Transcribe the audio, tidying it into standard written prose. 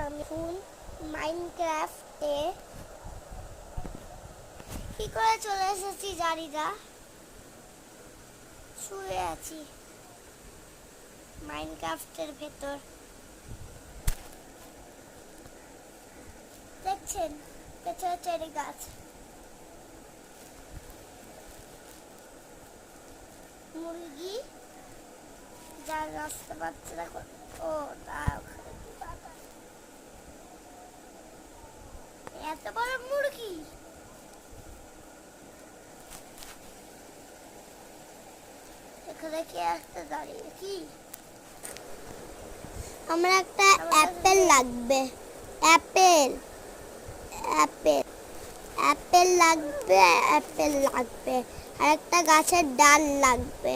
আমি ফুল মাইনক্রাফটে কি করে চলে এসেছি জানি না, শুয়ে আছি মাইনক্রাফটের ভেতর। দেখছেন পেছনে চেরি গাছ, মুরগি যার রাস্তা পাচ্ছে না। ও তার ওখানে কি বাগান, এত বড় মুরগি। এখানে কি একটা দাঁড়িয়ে কি, আমার একটা অ্যাপেল লাগবে, অ্যাপেল অ্যাপেল অ্যাপেল লাগবে, অ্যাপেল লাগবে, আর একটা গাছের ডাল লাগবে।